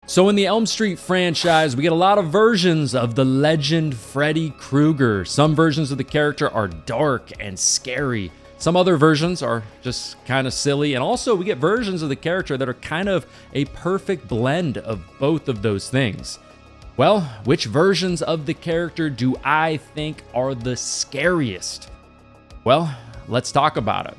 So in the Elm Street franchise, we get a lot of versions of the legend Freddy Krueger. Some versions of the character are dark and scary. Some other versions are just kind of silly. And also we get versions of the character that are kind of a perfect blend of both of those things. Well, which versions of the character do I think are the scariest? Well, let's talk about it.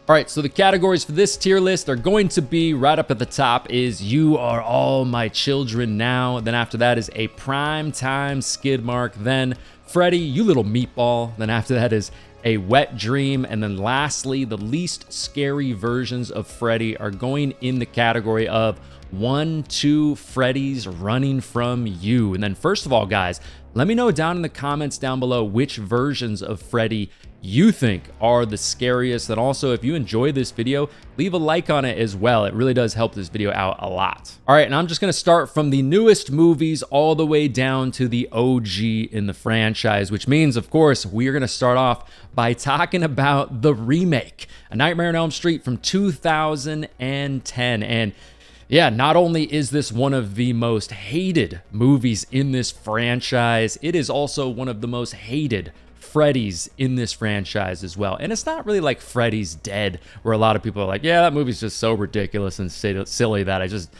All right, so the categories for this tier list are going to be right up at the top is You Are All My Children Now. Then after that is A Prime Time Skid Mark. Then Freddy, You Little Meatball. Then after that is A Wet Dream. And then lastly, the least scary versions of Freddy are going in the category of 1, 2 Freddy's Running From You. And then first of all, guys, let me know down in the comments down below which versions of Freddy you think are the scariest. And also, if you enjoy this video, leave a like on it as well. It really does help this video out a lot. All right, and I'm just gonna start from the newest movies all the way down to the OG in the franchise, which means, of course, we are gonna start off by talking about the remake, A Nightmare on Elm Street from 2010. And yeah, not only is this one of the most hated movies in this franchise, it is also one of the most hated Freddy's in this franchise as well. And it's not really like Freddy's Dead, where a lot of people are like, yeah, that movie's just so ridiculous and silly that I just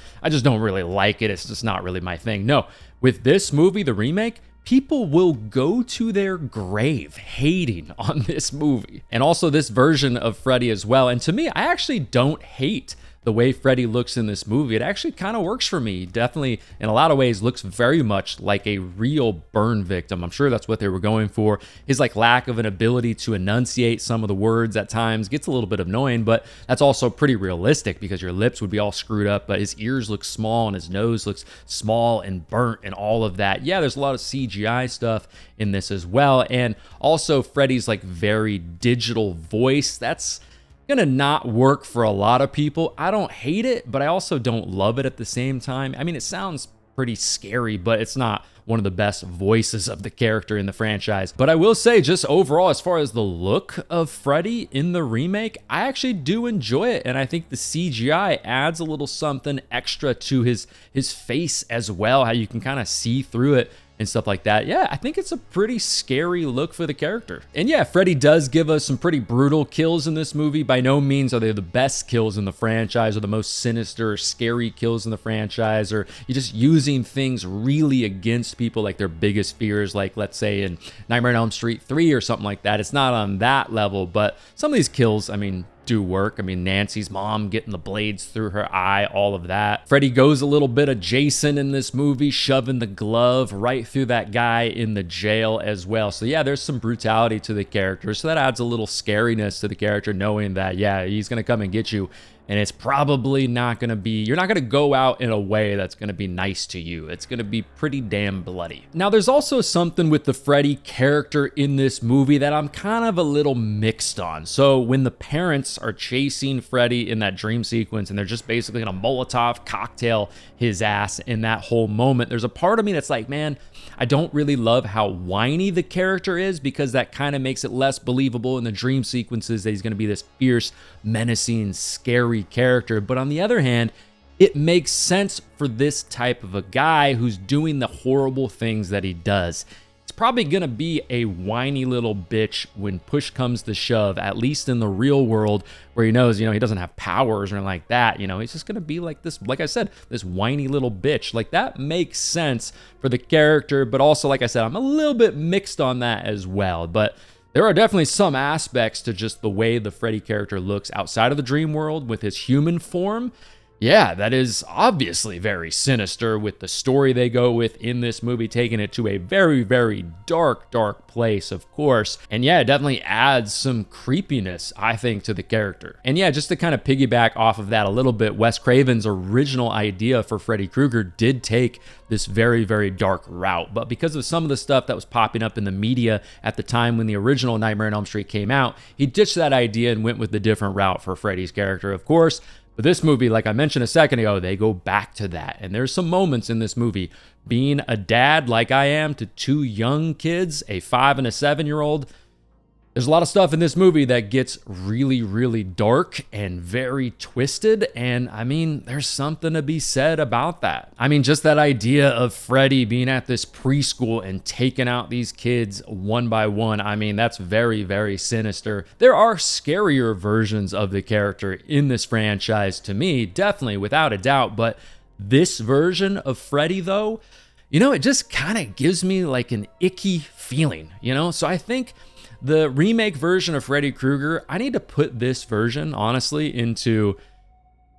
don't really like it. It's just not really my thing. No, with this movie, the remake, people will go to their grave hating on this movie. And also this version of Freddy as well. And to me, I actually don't hate the way Freddy looks in this movie. It actually kind of works for me. Definitely, in a lot of ways, looks very much like a real burn victim. I'm sure that's what they were going for. His lack of an ability to enunciate some of the words at times gets a little bit annoying, but that's also pretty realistic because your lips would be all screwed up, but his ears look small and his nose looks small and burnt and all of that. Yeah, there's a lot of CGI stuff in this as well. And also Freddy's very digital voice. That's gonna not work for a lot of people. I don't hate it, but I also don't love it at the same time. I mean, it sounds pretty scary, but it's not one of the best voices of the character in the franchise. But I will say, just overall, as far as the look of Freddy in the remake, I actually do enjoy it. And I think the CGI adds a little something extra to his face as well, how you can kind of see through it and stuff like that. Yeah, I think it's a pretty scary look for the character. And yeah, Freddy does give us some pretty brutal kills in this movie. By no means are they the best kills in the franchise or the most sinister, scary kills in the franchise, or you're just using things really against people, like their biggest fears, like let's say in Nightmare on Elm Street 3 or something like that. It's not on that level, but some of these kills, I mean, do work. I mean, Nancy's mom getting the blades through her eye, all of that. Freddy goes a little bit of Jason in this movie, shoving the glove right through that guy in the jail as well. So yeah, there's some brutality to the character. So that adds a little scariness to the character, knowing that, yeah, he's gonna come and get you. And it's probably not going to be, you're not going to go out in a way that's going to be nice to you. It's going to be pretty damn bloody. Now, there's also something with the Freddy character in this movie that I'm kind of a little mixed on. So when the parents are chasing Freddy in that dream sequence and they're just basically going to Molotov cocktail his ass in that whole moment, there's a part of me that's like, man, I don't really love how whiny the character is, because that kind of makes it less believable in the dream sequences that he's going to be this fierce, menacing, scary character. But on the other hand, it makes sense for this type of a guy who's doing the horrible things that he does. It's probably gonna be a whiny little bitch when push comes to shove, at least in the real world, where he knows, he doesn't have powers or anything like that. He's just gonna be like this, like I said, this whiny little bitch. Like, that makes sense for the character, but also, like I said, I'm a little bit mixed on that as well. But there are definitely some aspects to just the way the Freddy character looks outside of the dream world with his human form. Yeah, that is obviously very sinister with the story they go with in this movie, taking it to a very, very dark, dark place, of course. And yeah, it definitely adds some creepiness, I think, to the character. And yeah, just to kind of piggyback off of that a little bit, Wes Craven's original idea for Freddy Krueger did take this very, very dark route. But because of some of the stuff that was popping up in the media at the time when the original Nightmare on Elm Street came out, he ditched that idea and went with the different route for Freddy's character, of course. But this movie, like I mentioned a second ago, they go back to that. And there's some moments in this movie, being a dad like I am to two young kids, a 5 and a 7-year-old, There's a lot of stuff in this movie that gets really, really dark and very twisted. And I mean, there's something to be said about that. I mean, just that idea of Freddy being at this preschool and taking out these kids one by one. I mean, that's very, very sinister. There are scarier versions of the character in this franchise to me, definitely, without a doubt. But this version of Freddy, though, you know, it just kind of gives me like an icky feeling, you know? So I think the remake version of Freddy Krueger, I need to put this version, honestly, into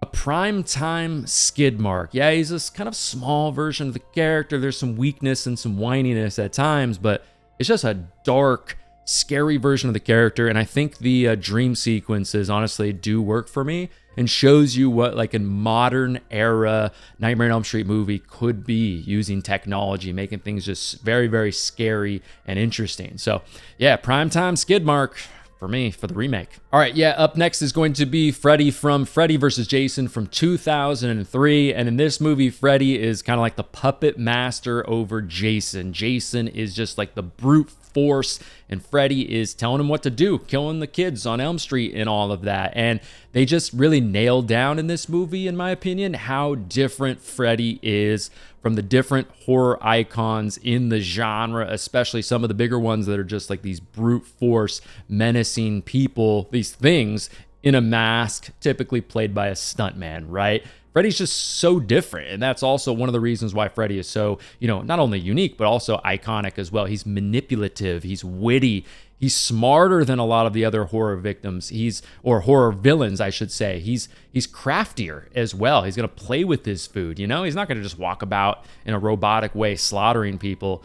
a primetime skid mark. Yeah, he's this kind of small version of the character. There's some weakness and some whininess at times, but it's just a dark, scary version of the character. And I think the dream sequences, honestly, do work for me and shows you what like a modern era Nightmare on Elm Street movie could be using technology, making things just very, very scary and interesting. So yeah, primetime skid mark for me for the remake. All right, yeah, up next is going to be Freddy from Freddy vs. Jason from 2003. And in this movie, Freddy is kind of like the puppet master over Jason. Jason is just like the brute force, and Freddy is telling him what to do, killing the kids on Elm Street and all of that. And they just really nailed down in this movie, in my opinion, how different Freddy is from the different horror icons in the genre, especially some of the bigger ones that are just like these brute force, menacing people, these things in a mask, typically played by a stuntman, right? Freddy's just so different, and that's also one of the reasons why Freddy is so, you know, not only unique, but also iconic as well. He's manipulative, he's witty, he's smarter than a lot of the other horror victims, or horror villains, I should say. He's craftier as well. He's gonna play with his food, you know? He's not gonna just walk about in a robotic way slaughtering people.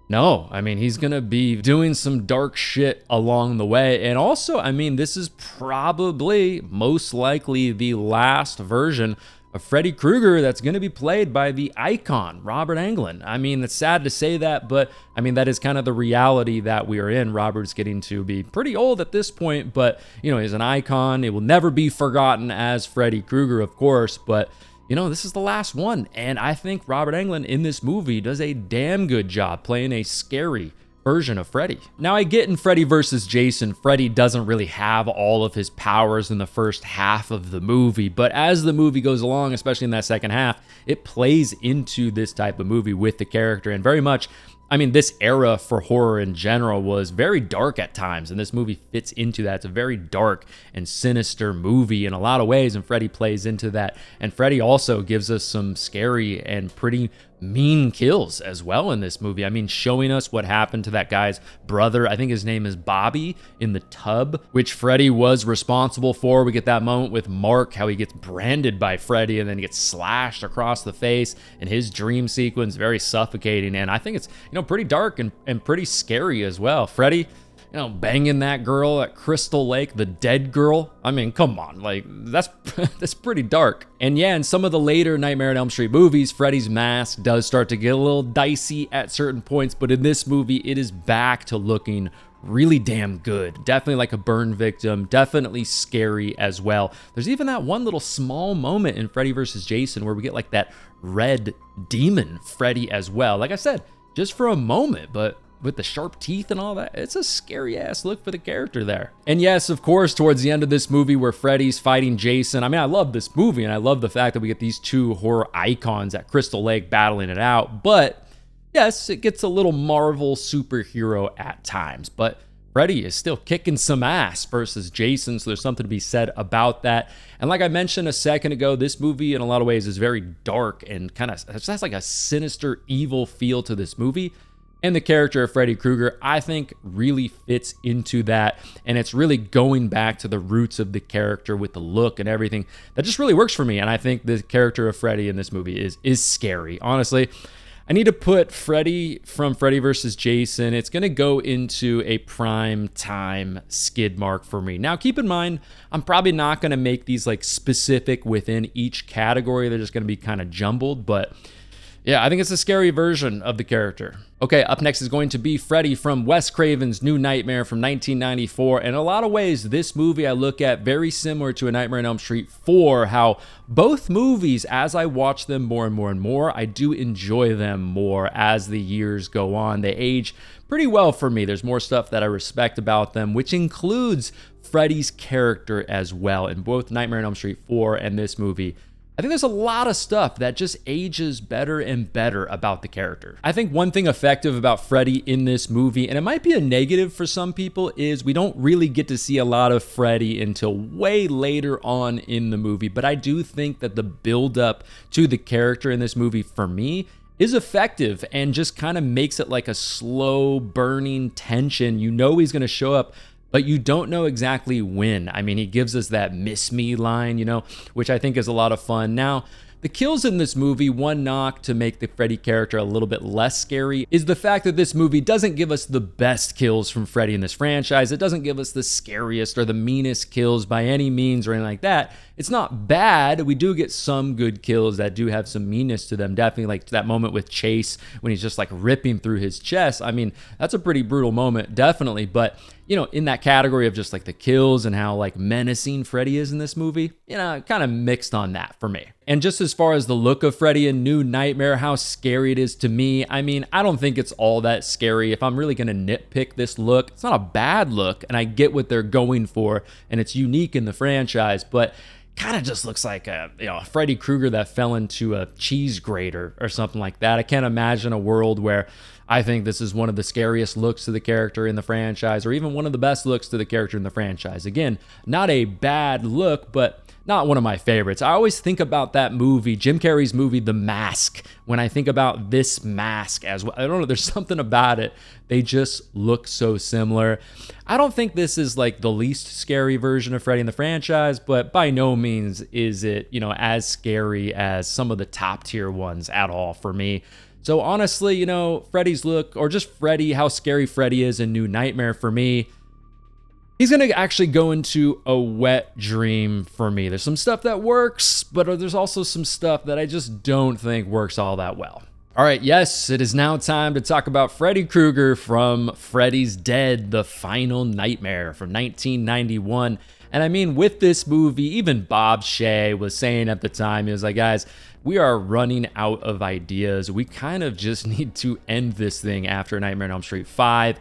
No, I mean, he's going to be doing some dark shit along the way. And also, I mean, this is probably most likely the last version of Freddy Krueger that's going to be played by the icon, Robert Englund. I mean, it's sad to say that, but I mean, that is kind of the reality that we are in. Robert's getting to be pretty old at this point, but, you know, he's an icon. It will never be forgotten as Freddy Krueger, of course, but you know, this is the last one, and I think Robert Englund in this movie does a damn good job playing a scary version of Freddy. Now, I get in Freddy vs. Jason, Freddy doesn't really have all of his powers in the first half of the movie, but as the movie goes along, especially in that second half, it plays into this type of movie with the character, and very much, I mean, this era for horror in general was very dark at times, and this movie fits into that. It's a very dark and sinister movie in a lot of ways, and Freddy plays into that. And Freddy also gives us some scary and pretty mean kills as well in this movie. I mean, showing us what happened to that guy's brother, I think his name is Bobby, in the tub, which Freddy was responsible for. We get that moment with Mark, how he gets branded by Freddy and then gets slashed across the face, and his dream sequence, very suffocating. And I think it's, you know, pretty dark and pretty scary as well. Freddy, you know, banging that girl at Crystal Lake, the dead girl. I mean, come on, like, that's that's pretty dark. And yeah, in some of the later Nightmare on Elm Street movies, Freddy's mask does start to get a little dicey at certain points, but in this movie, it is back to looking really damn good. Definitely like a burn victim, definitely scary as well. There's even that one little small moment in Freddy vs. Jason where we get like that red demon Freddy as well. Like I said, just for a moment, but with the sharp teeth and all that, it's a scary ass look for the character there. And yes, of course, towards the end of this movie where Freddy's fighting Jason, I mean, I love this movie and I love the fact that we get these two horror icons at Crystal Lake battling it out, but yes, it gets a little Marvel superhero at times, but Freddy is still kicking some ass versus Jason, so there's something to be said about that. And like I mentioned a second ago, this movie in a lot of ways is very dark and kind of has like a sinister, evil feel to this movie. And the character of Freddy Krueger, I think, really fits into that. And it's really going back to the roots of the character with the look and everything. That just really works for me. And I think the character of Freddy in this movie is scary. Honestly, I need to put Freddy from Freddy vs. Jason. It's going to go into a prime time skid mark for me. Now, keep in mind, I'm probably not going to make these like specific within each category. They're just going to be kind of jumbled. But Yeah, I think it's a scary version of the character. Okay, up next is going to be Freddy from Wes Craven's New Nightmare from 1994. In a lot of ways, this movie I look at very similar to A Nightmare on Elm Street 4, how both movies, as I watch them more and more and more, I do enjoy them more as the years go on. They age pretty well for me. There's more stuff that I respect about them, which includes Freddy's character as well. In both Nightmare on Elm Street 4 and this movie, I think there's a lot of stuff that just ages better and better about the character. I think one thing effective about Freddy in this movie, and it might be a negative for some people, is we don't really get to see a lot of Freddy until way later on in the movie. But I do think that the build-up to the character in this movie, for me, is effective and just kind of makes it like a slow burning tension. You know he's going to show up, but you don't know exactly when. I mean, he gives us that "miss me" line, you know, which I think is a lot of fun. Now, the kills in this movie, one knock to make the Freddy character a little bit less scary, is the fact that this movie doesn't give us the best kills from Freddy in this franchise. It doesn't give us the scariest or the meanest kills by any means or anything like that. It's not bad. We do get some good kills that do have some meanness to them. Definitely like that moment with Chase when he's just like ripping through his chest. I mean, that's a pretty brutal moment, definitely. But, you know, in that category of just like the kills and how like menacing Freddy is in this movie, you know, kind of mixed on that for me. And just as far as the look of Freddy in New Nightmare, how scary it is to me, I mean, I don't think it's all that scary. If I'm really going to nitpick this look, it's not a bad look, and I get what they're going for, and it's unique in the franchise, but kind of just looks like a Freddy Krueger that fell into a cheese grater or something like that. I can't imagine a world where I think this is one of the scariest looks to the character in the franchise, or even one of the best looks to the character in the franchise. Again, not a bad look, but not one of my favorites. I always think about that movie, Jim Carrey's movie, The Mask, when I think about this mask as well. I don't know, there's something about it. They just look so similar. I don't think this is like the least scary version of Freddy in the franchise, but by no means is it, you know, as scary as some of the top tier ones at all for me. So honestly, you know, Freddy's look, or just Freddy, how scary Freddy is in New Nightmare for me, he's going to actually go into a wet dream for me. There's some stuff that works, but there's also some stuff that I just don't think works all that well. All right, yes, it is now time to talk about Freddy Krueger from Freddy's Dead, The Final Nightmare from 1991. And I mean, with this movie, even Bob Shea was saying at the time, he was like, guys, we are running out of ideas. We kind of just need to end this thing after Nightmare on Elm Street 5.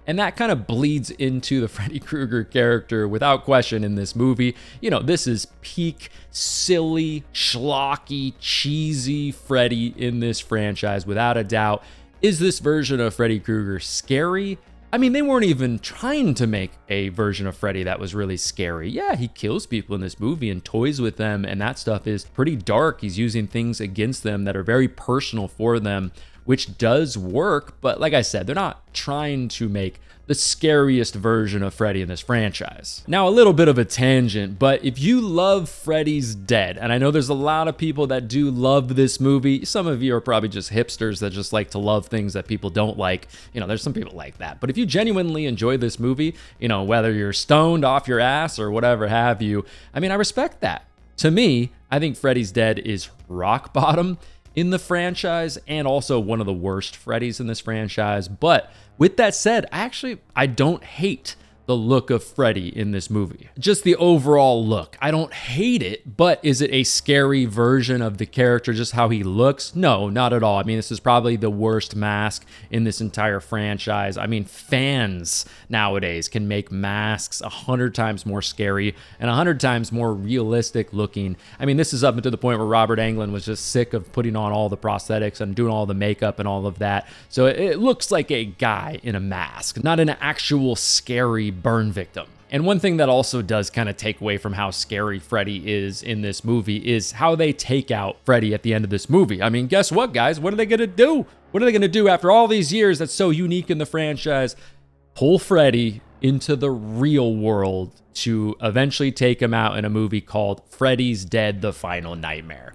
And that kind of bleeds into the Freddy Krueger character without question in this movie. You know, this is peak silly, schlocky, cheesy Freddy in this franchise, without a doubt. Is this version of Freddy Krueger scary? I mean, they weren't even trying to make a version of Freddy that was really scary. Yeah, he kills people in this movie and toys with them, and that stuff is pretty dark. He's using things against them that are very personal for them, which does work, but like I said, they're not trying to make the scariest version of Freddy in this franchise. Now, a little bit of a tangent, but if you love Freddy's Dead, and I know there's a lot of people that do love this movie, some of you are probably just hipsters that just like to love things that people don't like. You know, there's some people like that. But if you genuinely enjoy this movie, you know, whether you're stoned off your ass or whatever have you, I mean, I respect that. To me, I think Freddy's Dead is rock bottom in the franchise, and also one of the worst Freddys in this franchise. But with that said, I don't hate the look of Freddy in this movie. Just the overall look. I don't hate it, but is it a scary version of the character, just how he looks? No, not at all. I mean, this is probably the worst mask in this entire franchise. I mean, fans nowadays can make masks 100 times more scary and 100 times more realistic looking. I mean, this is up to the point where Robert Englund was just sick of putting on all the prosthetics and doing all the makeup and all of that. So it looks like a guy in a mask, not an actual scary burn victim. And one thing that also does kind of take away from how scary Freddy is in this movie is how they take out Freddy at the end of this movie. I mean, guess what, guys? What are they going to do? What are they going to do after all these years that's so unique in the franchise? Pull Freddy into the real world to eventually take him out in a movie called Freddy's Dead, The Final Nightmare.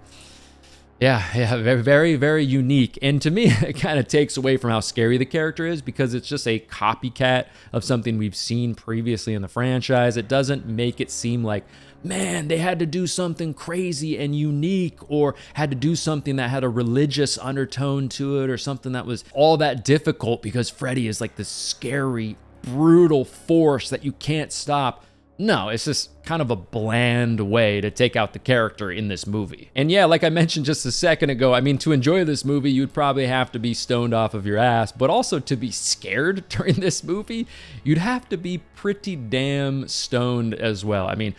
Yeah, very, very, very unique. And to me, it kind of takes away from how scary the character is because it's just a copycat of something we've seen previously in the franchise. It doesn't make it seem like, man, they had to do something crazy and unique or had to do something that had a religious undertone to it or something that was all that difficult because Freddy is like this scary, brutal force that you can't stop. No, it's just kind of a bland way to take out the character in this movie. And yeah, like I mentioned just a second ago, I mean, to enjoy this movie, you'd probably have to be stoned off of your ass, but also to be scared during this movie, you'd have to be pretty damn stoned as well. I mean,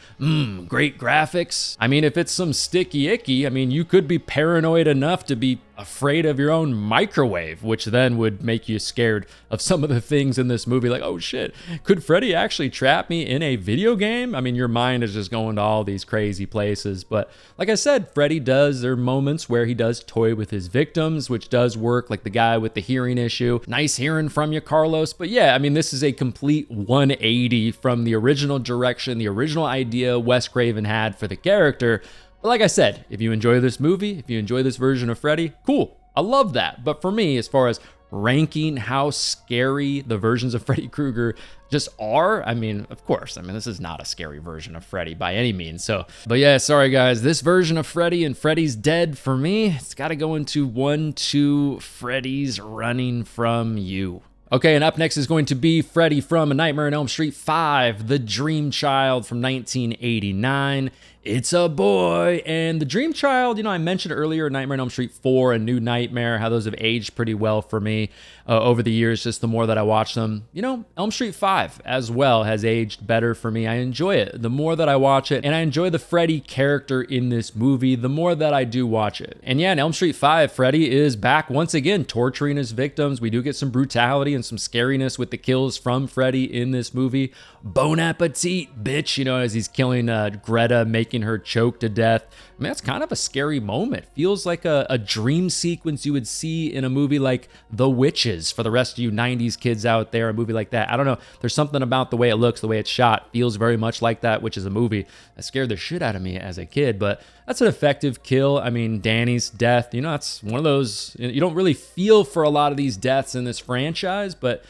great graphics. I mean, if it's some sticky icky, I mean, you could be paranoid enough to be afraid of your own microwave, which then would make you scared of some of the things in this movie. Like, oh shit, could Freddy actually trap me in a video game? I mean, your mind is just going to all these crazy places. But like I said, Freddy there are moments where he does toy with his victims, which does work, like the guy with the hearing issue. Nice hearing from you, Carlos. But yeah, I mean, this is a complete 180 from the original direction, the original idea Wes Craven had for the character. But like I said, if you enjoy this movie, if you enjoy this version of Freddy, cool. I love that. But for me, as far as ranking how scary the versions of Freddy Krueger just are, I mean, of course, I mean, this is not a scary version of Freddy by any means. So, but yeah, sorry guys, this version of Freddy and Freddy's Dead, for me, it's got to go into 1, 2 Freddy's Running From You. Okay, and up next is going to be Freddy from A Nightmare on Elm Street 5, The Dream Child from 1989. It's a boy. And The Dream Child, you know, I mentioned earlier Nightmare on Elm Street 4 and New Nightmare, how those have aged pretty well for me over the years, just the more that I watch them. You know, Elm Street 5 as well has aged better for me. I enjoy it the more that I watch it, and I enjoy the Freddy character in this movie the more that I do watch it. And yeah, in Elm Street 5, Freddy is back once again torturing his victims. We do get some brutality and some scariness with the kills from Freddy in this movie. Bon appetit, bitch, you know, as he's killing Greta, making her choke to death. I mean, that's kind of a scary moment. Feels like a dream sequence you would see in a movie like The Witches for the rest of you 90s kids out there, a movie like that. I don't know. There's something about the way it looks, the way it's shot, feels very much like that, which is a movie that scared the shit out of me as a kid. But that's an effective kill. I mean, Danny's death, you know, that's one of those, you don't really feel for a lot of these deaths in this franchise, but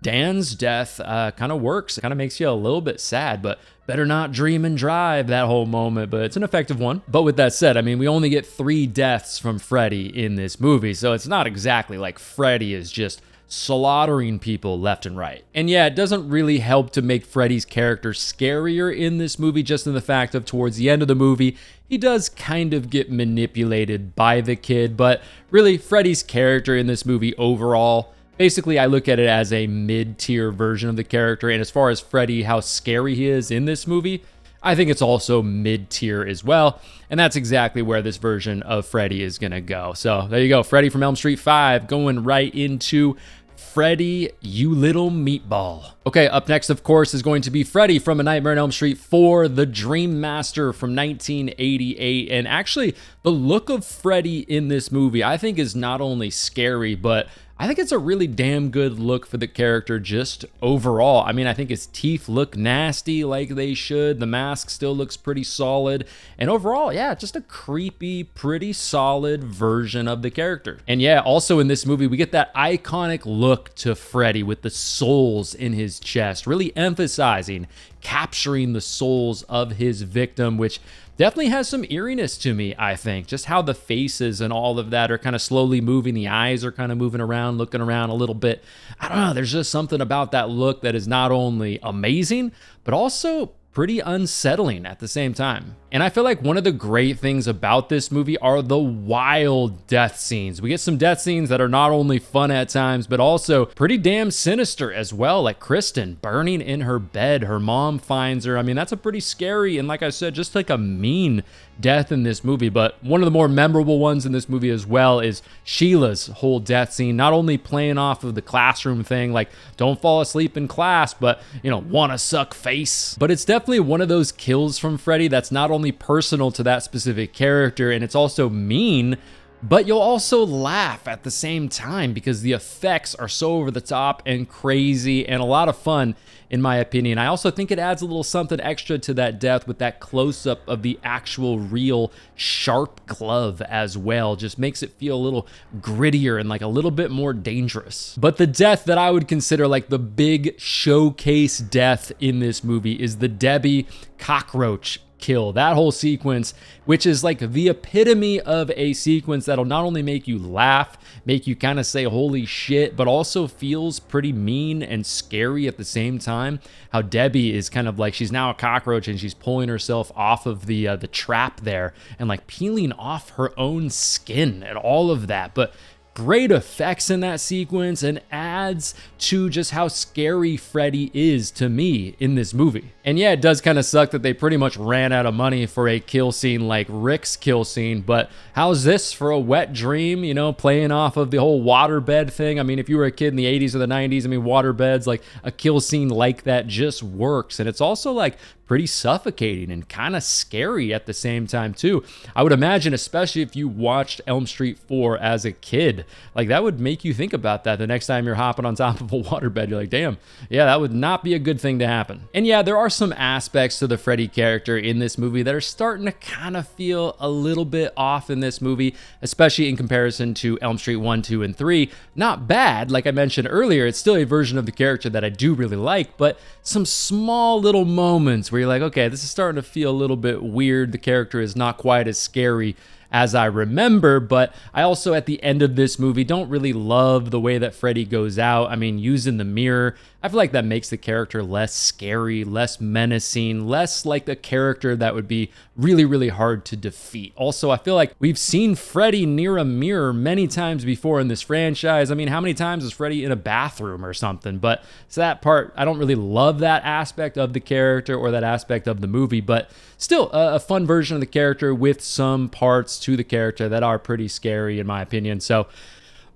Dan's death kind of works. It kind of makes you a little bit sad, but better not dream and drive that whole moment, but it's an effective one. But with that said, I mean, we only get 3 deaths from Freddy in this movie, so it's not exactly like Freddy is just slaughtering people left and right. And yeah, it doesn't really help to make Freddy's character scarier in this movie, just in the fact of towards the end of the movie, he does kind of get manipulated by the kid, but really Freddy's character in this movie overall, basically, I look at it as a mid-tier version of the character, and as far as Freddy, how scary he is in this movie, I think it's also mid-tier as well, and that's exactly where this version of Freddy is going to go. So there you go, Freddy from Elm Street 5 going right into Freddy, You Little Meatball. Okay, up next, of course, is going to be Freddy from A Nightmare on Elm Street 4, The Dream Master from 1988. And actually, the look of Freddy in this movie, I think, is not only scary, but I think it's a really damn good look for the character just overall. I mean, I think his teeth look nasty like they should. The mask still looks pretty solid. And overall, yeah, just a creepy, pretty solid version of the character. And yeah, also in this movie, we get that iconic look to Freddy with the souls in his chest, really emphasizing capturing the souls of his victim, which definitely has some eeriness to me, I think. Just how the faces and all of that are kind of slowly moving. The eyes are kind of moving around, looking around a little bit. I don't know. There's just something about that look that is not only amazing, but also pretty unsettling at the same time. And I feel like one of the great things about this movie are the wild death scenes. We get some death scenes that are not only fun at times, but also pretty damn sinister as well. Like Kristen burning in her bed. Her mom finds her. I mean, that's a pretty scary and, like I said, just like a mean death in this movie. But one of the more memorable ones in this movie as well is Sheila's whole death scene, not only playing off of the classroom thing, like don't fall asleep in class, but, you know, wanna suck face. But it's definitely one of those kills from Freddy that's not only personal to that specific character, and it's also mean, but you'll also laugh at the same time because the effects are so over the top and crazy and a lot of fun, in my opinion. I also think it adds a little something extra to that death with that close-up of the actual real sharp glove as well. Just makes it feel a little grittier and like a little bit more dangerous. But the death that I would consider like the big showcase death in this movie is the Debbie cockroach kill. That whole sequence, which is like the epitome of a sequence that'll not only make you laugh, make you kind of say holy shit, but also feels pretty mean and scary at the same time. How Debbie is kind of like, she's now a cockroach and she's pulling herself off of the trap there and like peeling off her own skin and all of that. But great effects in that sequence and adds to just how scary Freddy is to me in this movie. And yeah, it does kind of suck that they pretty much ran out of money for a kill scene like Rick's kill scene, but how's this for a wet dream, you know, playing off of the whole waterbed thing? I mean, if you were a kid in the 80s or the 90s, I mean, waterbeds, like a kill scene like that just works. And it's also like pretty suffocating and kind of scary at the same time too. I would imagine, especially if you watched Elm Street 4 as a kid, like that would make you think about that the next time you're hopping on top of a waterbed. You're like, damn, yeah, that would not be a good thing to happen. And yeah, there are some aspects to the Freddy character in this movie that are starting to kind of feel a little bit off in this movie, especially in comparison to Elm Street 1, 2, and 3. Not bad, like I mentioned earlier, it's still a version of the character that I do really like, but some small little moments where you're like, okay, this is starting to feel a little bit weird. The character is not quite as scary as I remember, but I also at the end of this movie don't really love the way that Freddy goes out. I mean, using the mirror, I feel like that makes the character less scary, less menacing, less like the character that would be really, really hard to defeat. Also, I feel like we've seen Freddy near a mirror many times before in this franchise. I mean, how many times is Freddy in a bathroom or something? But so that part, I don't really love that aspect of the character or that aspect of the movie, but still a fun version of the character with some parts to the character that are pretty scary in my opinion. So,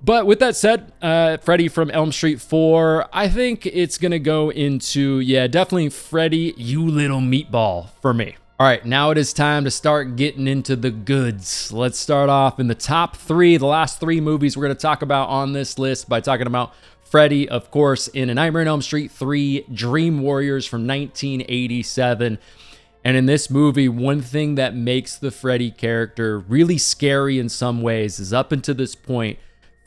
but with that said, Freddy from Elm Street 4, I think it's going to go into, yeah, definitely Freddy, you little meatball for me. All right, now it is time to start getting into the goods. Let's start off in the top three, the last three movies we're going to talk about on this list by talking about Freddy, of course, in A Nightmare on Elm Street 3, Dream Warriors from 1987. And in this movie, one thing that makes the Freddy character really scary in some ways is up until this point,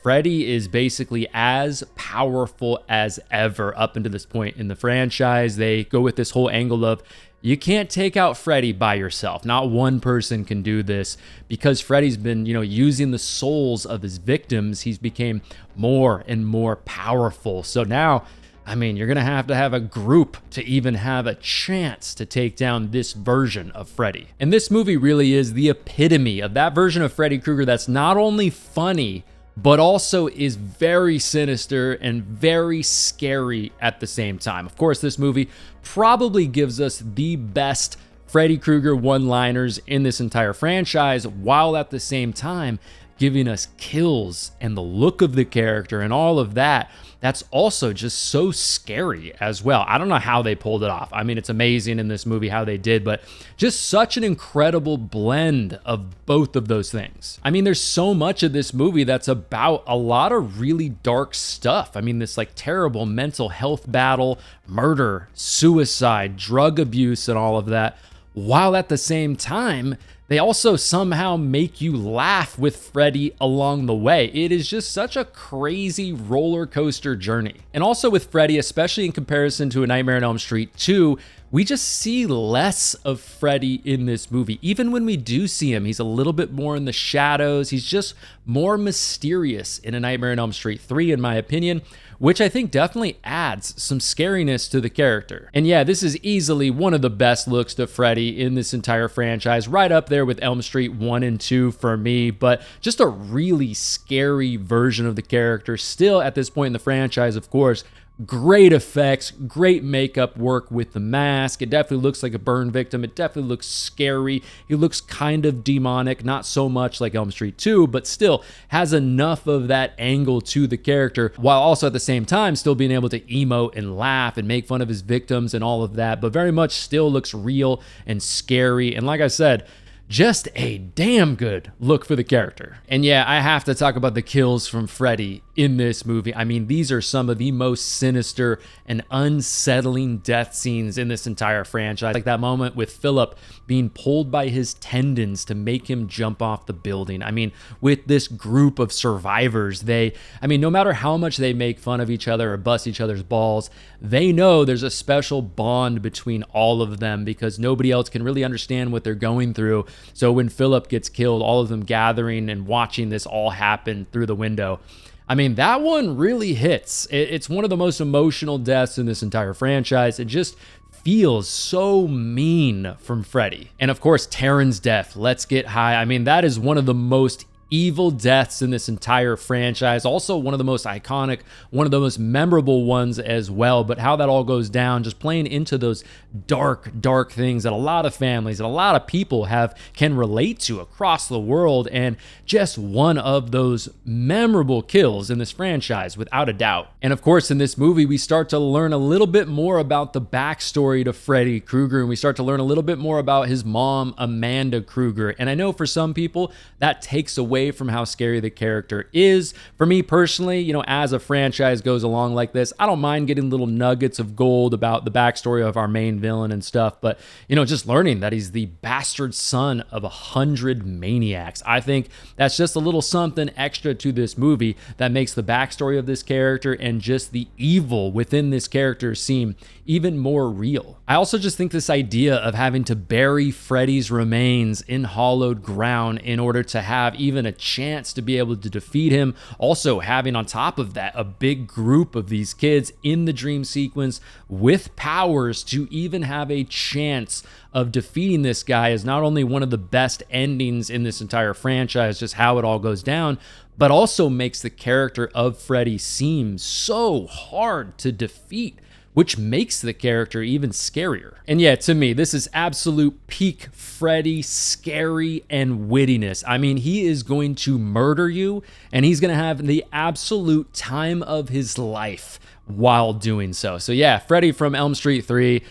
Freddy is basically as powerful as ever up until this point in the franchise. They go with this whole angle of you can't take out Freddy by yourself. Not one person can do this because Freddy's been, you know, using the souls of his victims. He's became more and more powerful. So now, I mean, you're going to have a group to even have a chance to take down this version of Freddy. And this movie really is the epitome of that version of Freddy Krueger that's not only funny, but also is very sinister and very scary at the same time. Of course, this movie probably gives us the best Freddy Krueger one-liners in this entire franchise, while at the same time giving us kills and the look of the character and all of that. That's also just so scary as well. I don't know how they pulled it off. I mean, it's amazing in this movie how they did, but just such an incredible blend of both of those things. I mean, there's so much of this movie that's about a lot of really dark stuff. I mean, this like terrible mental health battle, murder, suicide, drug abuse, and all of that, while at the same time, they also somehow make you laugh with Freddy along the way. It is just such a crazy roller coaster journey. And also with Freddy, especially in comparison to A Nightmare on Elm Street 2, we just see less of Freddy in this movie. Even when we do see him, he's a little bit more in the shadows. He's just more mysterious in A Nightmare on Elm Street 3, in my opinion, which I think definitely adds some scariness to the character. And yeah, this is easily one of the best looks to Freddy in this entire franchise, right up there with Elm Street 1 and 2 for me, but just a really scary version of the character still at this point in the franchise, of course. Great effects, great makeup work with the mask. It definitely looks like a burn victim. It definitely looks scary. He looks kind of demonic, not so much like Elm Street 2, but still has enough of that angle to the character, while also at the same time still being able to emote and laugh and make fun of his victims and all of that, but very much still looks real and scary. And like I said, just a damn good look for the character. And yeah, I have to talk about the kills from Freddy in this movie. I mean, these are some of the most sinister and unsettling death scenes in this entire franchise. Like that moment with Philip being pulled by his tendons to make him jump off the building. I mean, with this group of survivors, no matter how much they make fun of each other or bust each other's balls, they know there's a special bond between all of them because nobody else can really understand what they're going through. So when Philip gets killed, all of them gathering and watching this all happen through the window. I mean, that one really hits. It's one of the most emotional deaths in this entire franchise. It just feels so mean from Freddy. And of course, Taryn's death, Let's Get High. I mean, that is one of the most evil deaths in this entire franchise. Also one of the most iconic, one of the most memorable ones as well. But how that all goes down, just playing into those dark things that a lot of families and a lot of people can relate to across the world. And just one of those memorable kills in this franchise, without a doubt. And of course, in this movie, we start to learn a little bit more about the backstory to Freddy Krueger, and we start to learn a little bit more about his mom, Amanda Krueger. And I know for some people, that takes away from how scary the character is. For me personally, as a franchise goes along like this, I don't mind getting little nuggets of gold about the backstory of our main villain and stuff, but just learning that he's the bastard son of 100 maniacs. I think that's just a little something extra to this movie that makes the backstory of this character and just the evil within this character seem even more real. I also just think this idea of having to bury Freddy's remains in hollowed ground in order to have even a chance to be able to defeat him, also having on top of that a big group of these kids in the dream sequence with powers to even have a chance of defeating this guy is not only one of the best endings in this entire franchise, just how it all goes down, but also makes the character of Freddy seem so hard to defeat, which makes the character even scarier. And yeah, to me, this is absolute peak Freddy scary and wittiness. I mean, he is going to murder you, and he's going to have the absolute time of his life while doing so. So yeah, Freddy from Elm Street 3,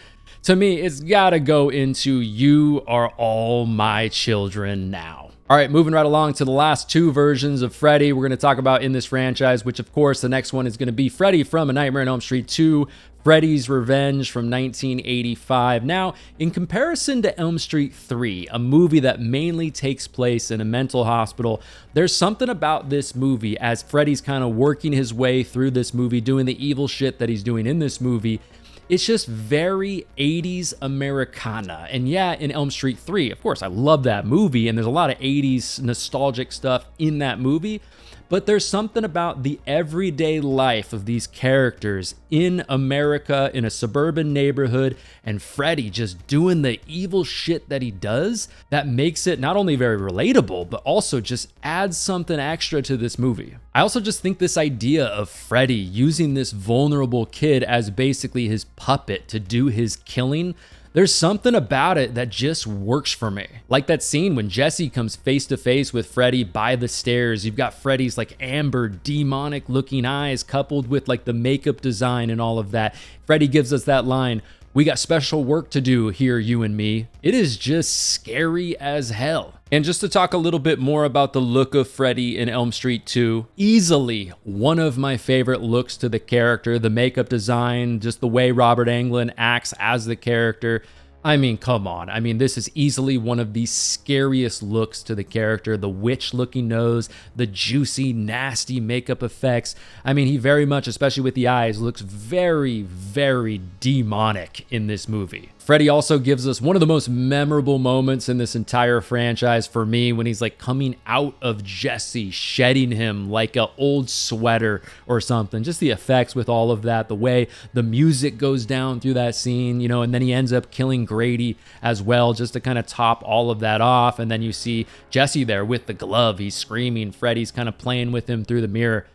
to me, it's gotta go into You Are All My Children Now. All right, moving right along to the last two versions of Freddy we're going to talk about in this franchise, which of course the next one is going to be Freddy from A Nightmare on Elm Street 2, Freddy's Revenge from 1985. Now, in comparison to Elm Street 3, a movie that mainly takes place in a mental hospital, there's something about this movie as Freddy's kind of working his way through this movie, doing the evil shit that he's doing in this movie. It's just very 80s Americana. And yeah, in Elm Street 3, of course, I love that movie, and there's a lot of 80s nostalgic stuff in that movie. But there's something about the everyday life of these characters in America, in a suburban neighborhood, and Freddy just doing the evil shit that he does that makes it not only very relatable, but also just adds something extra to this movie. I also just think this idea of Freddy using this vulnerable kid as basically his puppet to do his killing, there's something about it that just works for me. Like that scene when Jesse comes face to face with Freddy by the stairs. You've got Freddy's like amber, demonic looking eyes coupled with like the makeup design and all of that. Freddy gives us that line, "We got special work to do here, you and me." It is just scary as hell. And just to talk a little bit more about the look of Freddy in Elm Street 2, easily one of my favorite looks to the character, the makeup design, just the way Robert Englund acts as the character. I mean, come on. I mean, this is easily one of the scariest looks to the character. The witch-looking nose, the juicy, nasty makeup effects. I mean, he very much, especially with the eyes, looks very, very demonic in this movie. Freddy also gives us one of the most memorable moments in this entire franchise for me when he's like coming out of Jesse, shedding him like an old sweater or something. Just the effects with all of that, the way the music goes down through that scene, you know, and then he ends up killing Grady as well, just to kind of top all of that off. And then you see Jesse there with the glove. He's screaming. Freddy's kind of playing with him through the mirror.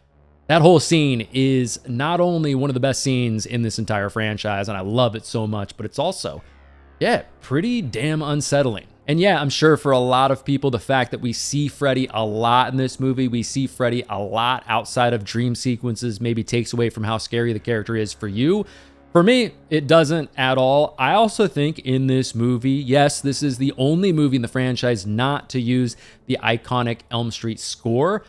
That whole scene is not only one of the best scenes in this entire franchise, and I love it so much, but it's also, yeah, pretty damn unsettling. And yeah, I'm sure for a lot of people, the fact that we see Freddy a lot in this movie, we see Freddy a lot outside of dream sequences, maybe takes away from how scary the character is for you. For me, it doesn't at all. I also think in this movie, yes, this is the only movie in the franchise not to use the iconic Elm Street score.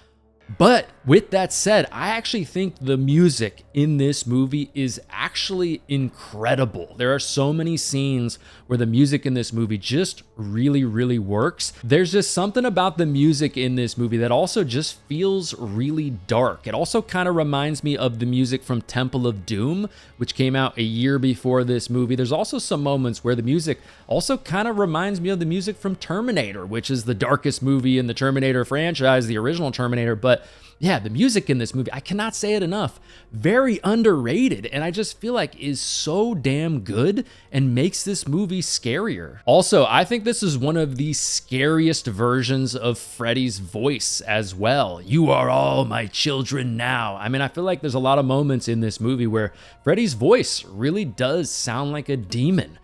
But with that said, I actually think the music in this movie is actually incredible. There are so many scenes where the music in this movie just really, really works. There's just something about the music in this movie that also just feels really dark. It also kind of reminds me of the music from Temple of Doom, which came out a year before this movie. There's also some moments where the music also kind of reminds me of the music from Terminator, which is the darkest movie in the Terminator franchise, the original Terminator. But yeah, the music in this movie, I cannot say it enough, very underrated, and I just feel like is so damn good and makes this movie scarier. Also, I think this is one of the scariest versions of Freddy's voice as well. You are all my children now. I mean, I feel like there's a lot of moments in this movie where Freddy's voice really does sound like a demon.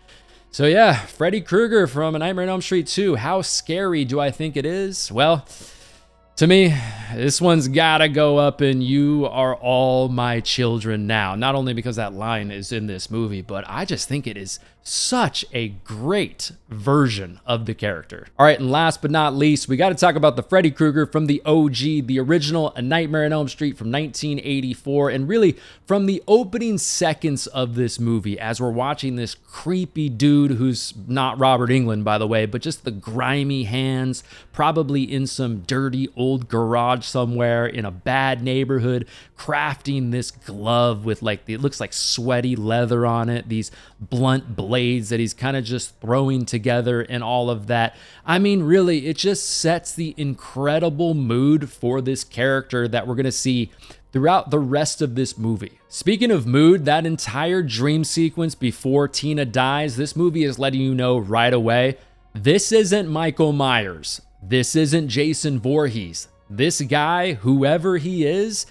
So yeah, Freddy Krueger from A Nightmare on Elm Street 2. How scary do I think it is? Well, to me, this one's gotta go up in You Are All My Children Now. Not only because that line is in this movie, but I just think it is such a great version of the character. All right, and last but not least, we got to talk about the Freddy Krueger from the OG, the original A Nightmare on Elm Street from 1984, and really from the opening seconds of this movie as we're watching this creepy dude who's not Robert Englund, by the way, but just the grimy hands, probably in some dirty old garage somewhere in a bad neighborhood, crafting this glove with it looks like sweaty leather on it, these blunt blades that he's kind of just throwing together and all of that. I mean, really, it just sets the incredible mood for this character that we're going to see throughout the rest of this movie. Speaking of mood, that entire dream sequence before Tina dies, this movie is letting you know right away, this isn't Michael Myers. This isn't Jason Voorhees. This guy, whoever he is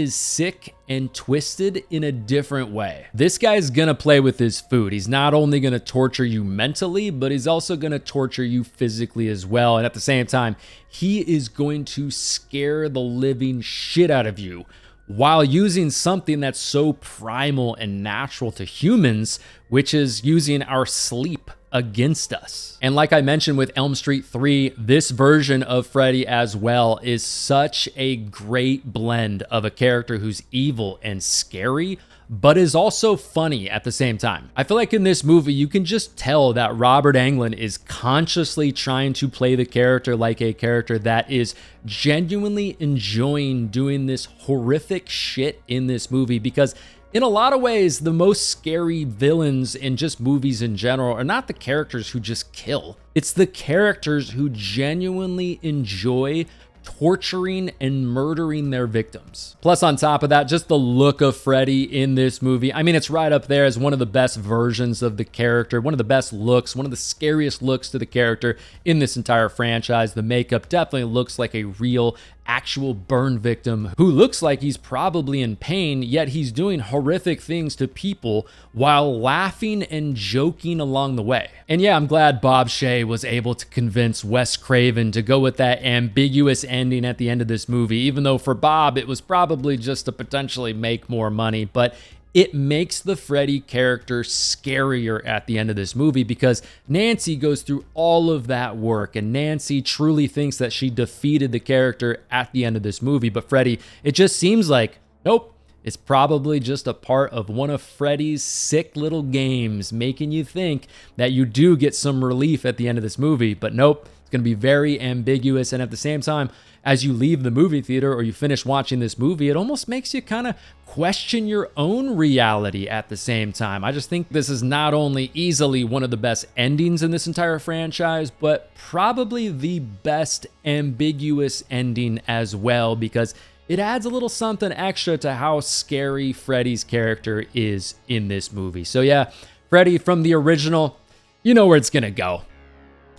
sick and twisted in a different way. This guy's gonna play with his food. He's not only gonna torture you mentally, but he's also gonna torture you physically as well. And at the same time, he is going to scare the living shit out of you while using something that's so primal and natural to humans, which is using our sleep against us. And like I mentioned with Elm Street 3, this version of Freddy as well is such a great blend of a character who's evil and scary, but is also funny at the same time. I feel like in this movie, you can just tell that Robert Englund is consciously trying to play the character like a character that is genuinely enjoying doing this horrific shit in this movie, because in a lot of ways, the most scary villains in just movies in general are not the characters who just kill. It's the characters who genuinely enjoy torturing and murdering their victims. Plus, on top of that, just the look of Freddy in this movie. I mean, it's right up there as one of the best versions of the character, one of the best looks, one of the scariest looks to the character in this entire franchise. The makeup definitely looks like a real actual burn victim who looks like he's probably in pain, yet he's doing horrific things to people while laughing and joking along the way. And yeah, I'm glad Bob Shea was able to convince Wes Craven to go with that ambiguous ending at the end of this movie, even though for Bob, it was probably just to potentially make more money, but it makes the Freddy character scarier at the end of this movie because Nancy goes through all of that work and Nancy truly thinks that she defeated the character at the end of this movie. But Freddy, it just seems like, nope, it's probably just a part of one of Freddy's sick little games, making you think that you do get some relief at the end of this movie. But nope, it's going to be very ambiguous. And at the same time, as you leave the movie theater or you finish watching this movie, it almost makes you kind of question your own reality at the same time. I just think this is not only easily one of the best endings in this entire franchise, but probably the best ambiguous ending as well, because it adds a little something extra to how scary Freddy's character is in this movie. So yeah, Freddy from the original, you know where it's gonna go.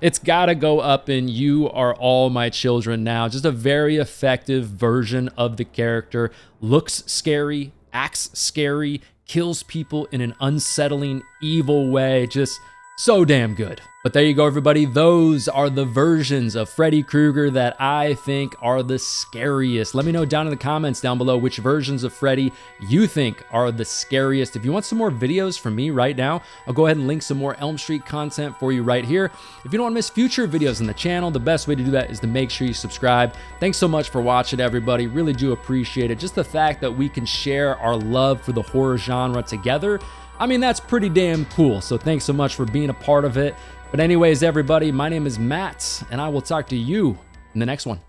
It's gotta go up in You Are All My Children Now. Just a very effective version of the character. Looks scary, acts scary, kills people in an unsettling, evil way. Just so damn good. But there you go, everybody. Those are the versions of Freddy Krueger that I think are the scariest. Let me know down in the comments down below which versions of Freddy you think are the scariest. If you want some more videos from me right now, I'll go ahead and link some more Elm Street content for you right here. If you don't want to miss future videos on the channel, the best way to do that is to make sure you subscribe. Thanks so much for watching, everybody. Really do appreciate it. Just the fact that we can share our love for the horror genre together, I mean, that's pretty damn cool. So thanks so much for being a part of it. But anyways, everybody, my name is Matt, and I will talk to you in the next one.